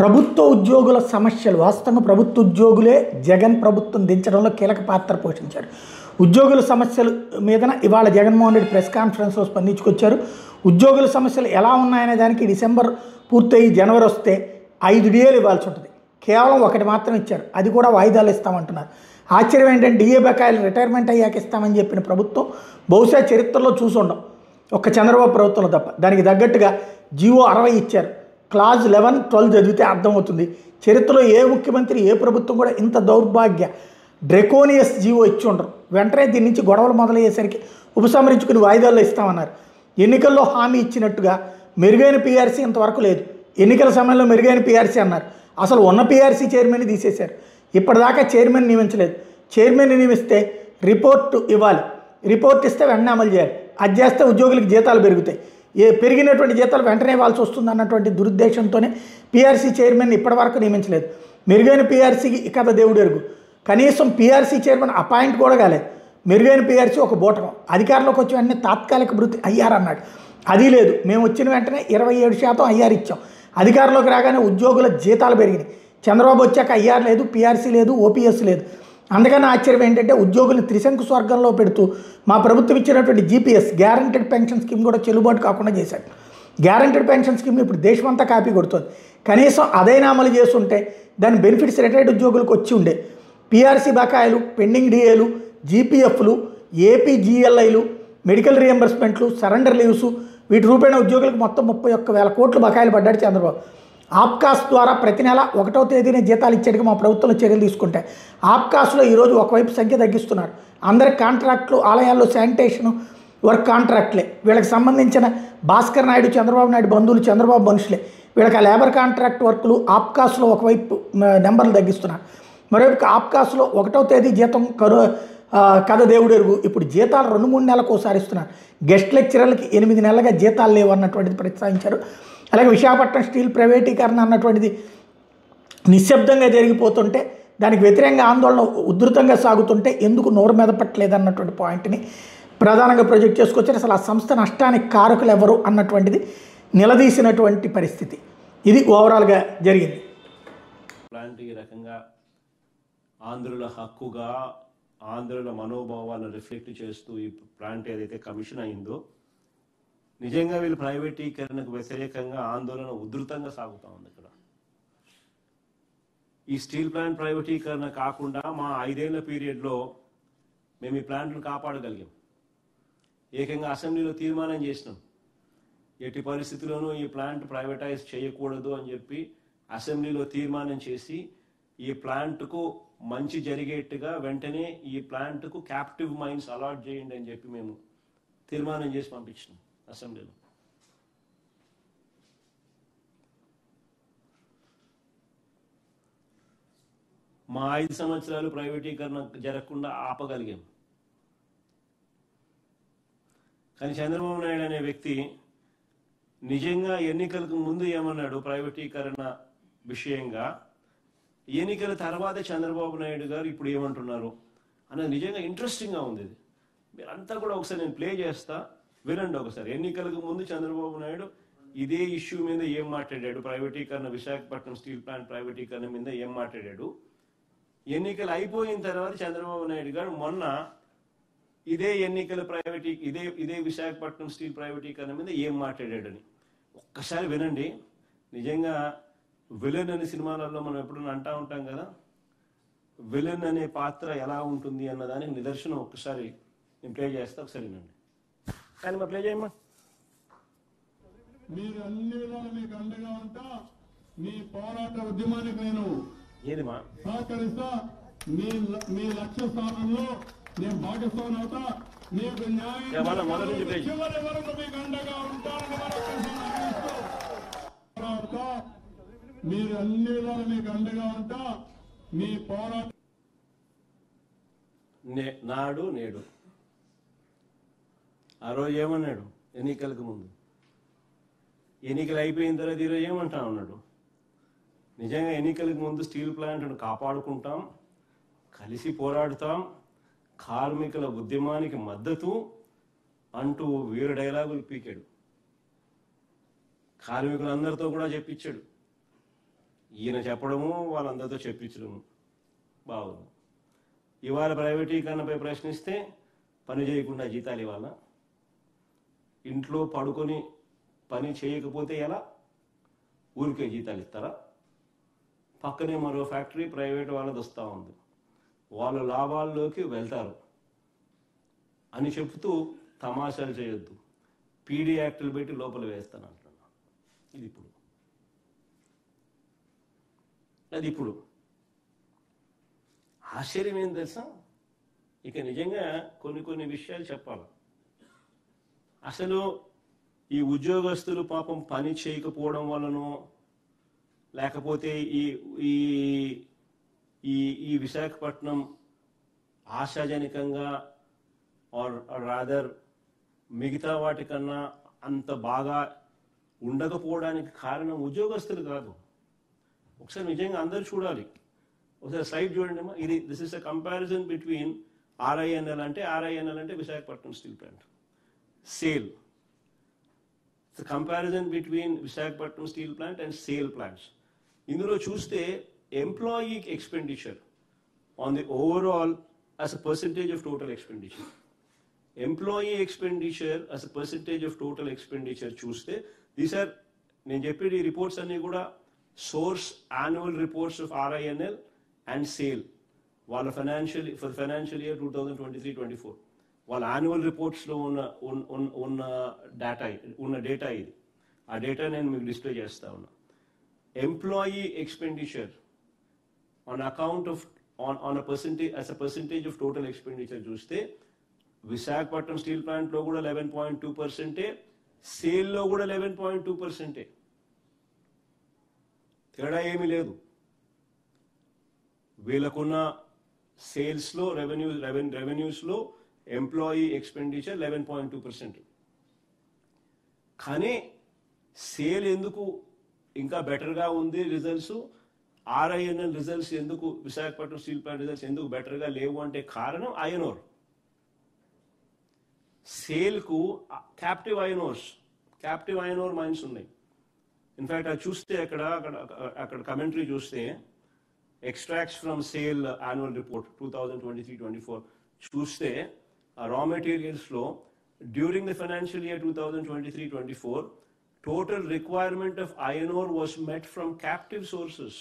ప్రభుత్వ ఉద్యోగుల సమస్యలు వాస్తవంగా ప్రభుత్వ ఉద్యోగులే జగన్ ప్రభుత్వం దించడంలో కీలక పాత్ర పోషించారు. ఉద్యోగుల సమస్యల మీదన ఇవాళ జగన్మోహన్ రెడ్డి ప్రెస్ కాన్ఫరెన్స్లో స్పందించుకొచ్చారు. ఉద్యోగుల సమస్యలు ఎలా ఉన్నాయనే దానికి డిసెంబర్ పూర్తయి జనవరి వస్తే 5 డిఏలు ఇవ్వాల్సి ఉంటుంది. కేవలం ఒకటి మాత్రం ఇచ్చారు, అది కూడా వాయిదాలు ఇస్తామంటున్నారు. ఆశ్చర్యం ఏంటంటే డిఏ బకాయిలు రిటైర్మెంట్ అయ్యాక ఇస్తామని చెప్పిన ప్రభుత్వం బహుశా చరిత్రలో చూసుండం, ఒక్క చంద్రబాబు ప్రభుత్వంలో తప్ప. దానికి తగ్గట్టుగా జీవో 60 ఇచ్చారు. క్లాజ్ 11, 12 చదివితే అర్థమవుతుంది. చరిత్రలో ఏ ముఖ్యమంత్రి ఏ ప్రభుత్వం కూడా ఇంత దౌర్భాగ్య డ్రెకోనియస్ జీవో ఇచ్చి ఉండరు. వెంటనే దీని నుంచి గొడవలు మొదలయ్యేసరికి ఉపసంహరించుకుని వాయిదాల్లో ఇస్తామన్నారు. ఎన్నికల్లో హామీ ఇచ్చినట్టుగా మెరుగైన పీఆర్సీ ఇంతవరకు లేదు. ఎన్నికల సమయంలో మెరుగైన పీఆర్సీ అన్నారు, అసలు ఉన్న పీఆర్సీ చైర్మన్ని తీసేశారు. ఇప్పటిదాకా చైర్మన్ నియమించలేదు. చైర్మన్ని నియమిస్తే రిపోర్ట్ ఇవ్వాలి, రిపోర్ట్ ఇస్తే వెంటనే అమలు చేయాలి. అది చేస్తే ఉద్యోగులకు జీతాలు పెరుగుతాయి. పెరిగినటువంటి జీతాలు వెంటనే ఇవ్వాల్సి వస్తుంది అన్నటువంటి దురుద్దేశంతోనే పీఆర్సీ చైర్మన్ ఇప్పటివరకు నియమించలేదు. మెరుగైన పీఆర్సీకి కథ దేవుడు ఎరుగు. కనీసం పీఆర్సీ చైర్మన్ అపాయింట్ కూడా కాలేదు. మెరుగైన పీఆర్సీ ఒక బూటకం. అధికారంలోకి వచ్చి వెంటనే తాత్కాలిక భృతి ఐఆర్ అన్నాడు, అది లేదు. మేము వచ్చిన వెంటనే 27% ఐఆర్ ఇచ్చాం. అధికారంలోకి రాగానే ఉద్యోగుల జీతాలు పెరిగినాయి. చంద్రబాబు వచ్చాక ఐఆర్ లేదు, పీఆర్సీ లేదు, ఓపీఎస్ లేదు. అందుకని ఆశ్చర్యం ఏంటంటే ఉద్యోగులను త్రిశంకు స్వర్గంలో పెడుతూ మా ప్రభుత్వం ఇచ్చినటువంటి జీపీఎస్ గ్యారంటెడ్ పెన్షన్ స్కీమ్ కూడా చెల్లుబాటు కాకుండా చేశాడు. గ్యారంటెడ్ పెన్షన్ స్కీమ్ని ఇప్పుడు దేశమంతా కాపీ కొడుతుంది. కనీసం అదైనా అమలు చేస్తుంటే దాని బెనిఫిట్స్ రిటైర్డ్ ఉద్యోగులకు వచ్చి ఉండే. పీఆర్సీ బకాయిలు, పెండింగ్ డిఏలు, జీపీఎఫ్లు, ఏపీజీఎల్ఐలు, మెడికల్ రియంబర్స్మెంట్లు, సరెండర్ లీవ్స్, వీటి రూపేణ ఉద్యోగులకు మొత్తం 31,000 కోట్లు బకాయిలు పడ్డాడు చంద్రబాబు. ఆప్కాస్ ద్వారా ప్రతి నెల 1వ తేదీనే జీతాలు ఇచ్చేట్టుగా మా ప్రభుత్వంలో చర్యలు తీసుకుంటాయి. ఆప్కాస్లో ఈరోజు ఒకవైపు సంఖ్య తగ్గిస్తున్నారు. అందరి కాంట్రాక్టులు, ఆలయాల్లో శానిటేషన్ వర్క్ కాంట్రాక్టులే. వీళ్ళకి సంబంధించిన భాస్కర్ నాయుడు, చంద్రబాబు నాయుడు బంధువులు, చంద్రబాబు మనుషులే. వీళ్ళకి ఆ లేబర్ కాంట్రాక్ట్ వర్కులు ఆప్కాస్లో ఒకవైపు నెంబర్లు తగ్గిస్తున్నారు. మరోవైపు ఆప్కాస్లో 1వ తేదీ జీతం కథ దేవుడు ఎరుగు. ఇప్పుడు జీతాలు 2-3 నెలలకు ఒకసారి ఇస్తున్నారు. గెస్ట్ లెక్చరర్లకి 8 నెలలుగా జీతాలు లేవు అన్నటువంటిది ప్రస్తావించారు. అలాగే విశాఖపట్నం స్టీల్ ప్రైవేటీకరణ అన్నటువంటిది నిశ్శబ్దంగా జరిగిపోతుంటే దానికి వ్యతిరేకంగా ఆందోళన ఉధృతంగా సాగుతుంటే ఎందుకు నోరు మెదపట్లేదు అన్నటువంటి పాయింట్ని ప్రధానంగా ప్రొజెక్ట్ చేసుకొచ్చారు. అసలు ఆ సంస్థ నష్టానికి కారకులు ఎవరు అన్నటువంటిది నిలదీసినటువంటి పరిస్థితి. ఇది ఓవరాల్గా జరిగింది. ఇలాంటి రకంగా ఆంధ్రుల హక్కుగా ఆంధ్రుల మనోభావాలను రిఫ్లెక్ట్ చేస్తూ ఈ ప్లాంట్ ఏదైతే కమిషన్ అయిందో, నిజంగా వీళ్ళు ప్రైవేటీకరణకు వ్యతిరేకంగా ఆందోళన ఉధృతంగా సాగుతూ ఉంది. ఇక్కడ ఈ స్టీల్ ప్లాంట్ ప్రైవేటీకరణ కాకుండా మా 5 ఏళ్ల పీరియడ్లో మేము ఈ ప్లాంట్ను కాపాడగలిగాం. ఏకంగా అసెంబ్లీలో తీర్మానం చేసినాం, ఎట్టి పరిస్థితుల్లోనూ ఈ ప్లాంట్ ప్రైవేటైజ్ చేయకూడదు అని చెప్పి అసెంబ్లీలో తీర్మానం చేసి ఈ ప్లాంట్కు మంచి జరిగేట్టుగా వెంటనే ఈ ప్లాంట్కు క్యాప్టివ్ మైన్స్ అలాట్ చేయండి అని చెప్పి మేము తీర్మానం చేసి పంపించినాం అసెంబ్లీలో. మా 5 సంవత్సరాలు ప్రైవేటీకరణ జరగకుండా ఆపగలిగాం. కానీ చంద్రబాబు నాయుడు అనే వ్యక్తి నిజంగా ఎన్నికలకు ముందు ఏమన్నాడు ప్రైవేటీకరణ విషయంగా, ఎన్నికల తర్వాత చంద్రబాబు నాయుడు గారు ఇప్పుడు ఏమంటున్నారు అనేది నిజంగా ఇంట్రెస్టింగ్గా ఉంది. ఇది మీరంతా కూడా ఒకసారి నేను ప్లే చేస్తా, వినండి ఒకసారి. ఎన్నికలకు ముందు చంద్రబాబు నాయుడు ఇదే ఇష్యూ మీద ఏం మాట్లాడాడు, ప్రైవేటీకరణ, విశాఖపట్నం స్టీల్ ప్లాంట్ ప్రైవేటీకరణ మీద ఏం మాట్లాడాడు. ఎన్నికలు అయిపోయిన తర్వాత చంద్రబాబు నాయుడు గారు మొన్న ఇదే ఎన్నికల ఇదే విశాఖపట్నం స్టీల్ ప్రైవేటీకరణ మీద ఏం మాట్లాడాడని ఒక్కసారి వినండి. నిజంగా విలన్ అనే సినిమాలలో మనం ఎప్పుడైనా అంటా ఉంటాం కదా, విలన్ అనే పాత్ర ఎలా ఉంటుంది అన్నదానికి నిదర్శనం ఒక్కసారి నేను ప్లే చేస్తా, ఒకసారి వినండి. కానీ మా ప్లే చేయమ్మా. మీరు అన్ని విధాలు మీకు అండగా ఉంటా, మీ పోరాట ఉద్యమానికి నేను ఏదిమా సహకరిస్తా. మీ లక్ష్య స్థానంలో నేను భాగస్వామి అవుతా. మీకు న్యాయం చివరి వరకు మీకు అండగా ఉంటానని మీరు అన్ని విధాలు మీకు అండగా ఉంటా. మీ పోరాట నాడు నేడు ఆ రోజు ఏమన్నాడు ఎన్నికలకు ముందు, ఎన్నికలు అయిపోయిన తర్వాత ఈరోజు ఏమంటా ఉన్నాడు. నిజంగా ఎన్నికలకు ముందు స్టీల్ ప్లాంట్ను కాపాడుకుంటాం, కలిసి పోరాడుతాం, కార్మికుల ఉద్యమానికి మద్దతు అంటూ వీరు డైలాగులు పీకాడు. కార్మికులందరితో కూడా చెప్పించాడు. ఈయన చెప్పడము వాళ్ళందరితో చెప్పించడము బాగుంది. ఇవాళ ప్రైవేటీకరణపై ప్రశ్నిస్తే పని చేయకుండా జీతాలు ఇవాళ, ఇంట్లో పడుకొని పని చేయకపోతే ఎలా, ఊరికే జీతాలు ఇస్తారా? పక్కనే మరో ఫ్యాక్టరీ ప్రైవేట్ వాళ్ళది వస్తూ ఉంది, వాళ్ళు లాభాల్లోకి వెళ్తారు అని చెప్తూ తమాషాలు చేయొద్దు. పీడీ యాక్టులు పెట్టి లోపల వేస్తాను అంటున్నా. అది ఇప్పుడు ఆశ్చర్యం ఏం తెలుసా? ఇక నిజంగా కొన్ని విషయాలు చెప్పాలి. అసలు ఈ ఉద్యోగస్తులు పాపం పని చేయకపోవడం వలనో, లేకపోతే ఈ ఈ ఈ విశాఖపట్నం ఆశాజనకంగా ఆర్ రాదర్ మిగతా వాటికన్నా అంత బాగా ఉండకపోవడానికి కారణం ఉద్యోగస్తులు కాదు. ఒకసారి నిజంగా అందరూ చూడాలి. ఒకసారి స్లైడ్ చూడండి అమ్మా. This is a comparison between RINL అంటే Visakhapatnam steel plant, SAIL. It's comparison between Visakhapatnam steel plant and SAIL plants. ఇందులో చూస్తే employee expenditure on the overall as a percentage of total expenditure. Employee expenditure as a percentage of total expenditure చూస్తే these are నేను చెప్పేది ఈ reports అన్ని కూడా source annual reports of RINL and sale వాళ్ళ financial year 2023-24 వాళ్ళ annual రిపోర్ట్స్లో ఉన్న data ఇది. ఆ డేటా నేను మీకు డిస్ప్లే చేస్తా ఉన్నా. Employee expenditure on account of on a percentage as a percentage of total expenditure చూస్తే విశాఖపట్నం స్టీల్ ప్లాంట్ లో కూడా 11.2%, సేల్ లో కూడా 11.2%. తేడా ఏమీ లేదు. వీళ్ళకున్న సేల్స్ లో రెవెన్యూస్ లో ఎంప్లాయీ ఎక్స్పెండిచర్ 11.2%. కానీ సేల్ ఎందుకు ఇంకా బెటర్గా ఉంది రిజల్ట్స్, ఆర్ఐఎన్ఎల్ రిజల్ట్స్ ఎందుకు, విశాఖపట్నం స్టీల్ ప్లాంట్ రిజల్ట్స్ ఎందుకు బెటర్గా లేవు అంటే కారణం ఐఎన్ఓర్. సేల్కు క్యాప్టివ్ ఐఎన్ఓర్ మైన్స్ ఉన్నాయి. ఇన్ఫ్యాక్ట్ అది చూస్తే అక్కడ కమెంటరీ చూస్తే extracts from SAIL annual report 2023-24 చూస్తే ఆ రా మెటీరియల్స్లో during the financial year 2023-24 total requirement of iron ore was met from captive sources.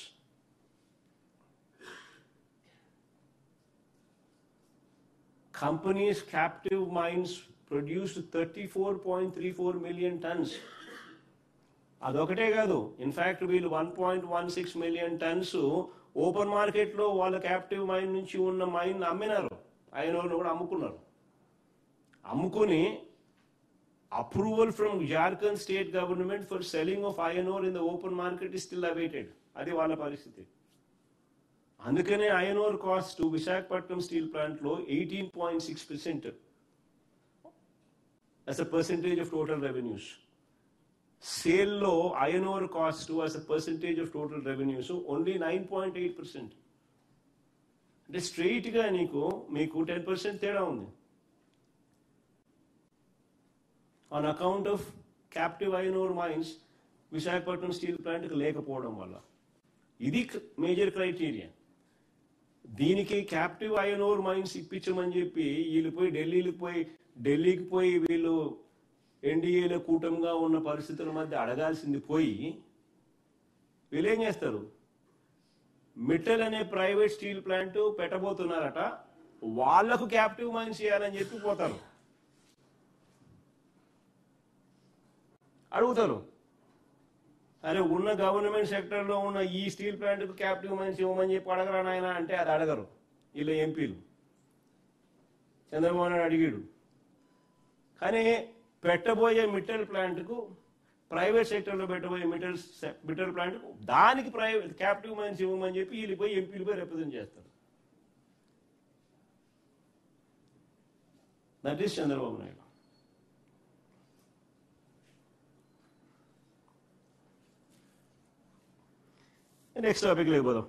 Companies' captive mines produced 34.34 million tons. అదొకటే కాదు, ఇన్ఫాక్ట్ వీళ్ళు 1.16 million tons ఓపెన్ మార్కెట్లో వాళ్ళ captive mine నుంచి ఉన్న మైన్ అమ్మినారు, ఐరన్ ఓర్ను కూడా అమ్ముకున్నారు. అమ్ముకుని approval from Jharkhand state government for selling of iron ore in the open market is still awaited. అది వాళ్ళ పరిస్థితి. అందుకనే iron ore cost Visakhapatnam steel plant లో 18.6% as a percentage of total revenues. SAIL లో iron ore cost as a percentage of total revenues only 9.8%. అంటే straight గా మీకు 10% తేడా ఉంది. On account of captive iron ore mines, Visakhapatnam steel plant లేకపోవడం వల్ల. ఇది మేజర్ క్రైటీరియా. దీనికి క్యాప్టివ్ ఐరన్ ఓర్ మైన్స్ ఇప్పించమని చెప్పి వీళ్ళు పోయి ఢిల్లీకి పోయి వీళ్ళు ఎన్డీఏలో కూటమిగా ఉన్న పరిస్థితుల మధ్య అడగాల్సింది పోయి వీళ్ళు ఏం చేస్తారు, మిట్టల్ అనే ప్రైవేట్ స్టీల్ ప్లాంట్ పెట్టబోతున్నారట, వాళ్లకు క్యాప్టివ్ మైన్స్ చేయాలని చెప్పి పోతారు, అడుగుతారు. అరే ఉన్న గవర్నమెంట్ సెక్టర్లో ఉన్న ఈ స్టీల్ ప్లాంట్కు క్యాప్టివ్ మైన్స్ ఇవ్వమని చెప్పి అడగరా నాయన అంటే అది అడగరు వీళ్ళు ఎంపీలు. చంద్రబాబు నాయుడు అడిగాడు. కానీ పెట్టబోయే మిట్టల్ ప్లాంట్కు, ప్రైవేట్ సెక్టర్లో పెట్టబోయే మిట్టల్ ప్లాంట్కు దానికి క్యాప్టివ్ మైన్స్ ఇవ్వమని చెప్పి వీళ్ళు పోయి ఎంపీలు పోయి రిప్రజెంట్ చేస్తారు. That is Chandrababu Naidu. Next topic లేకపోదాం.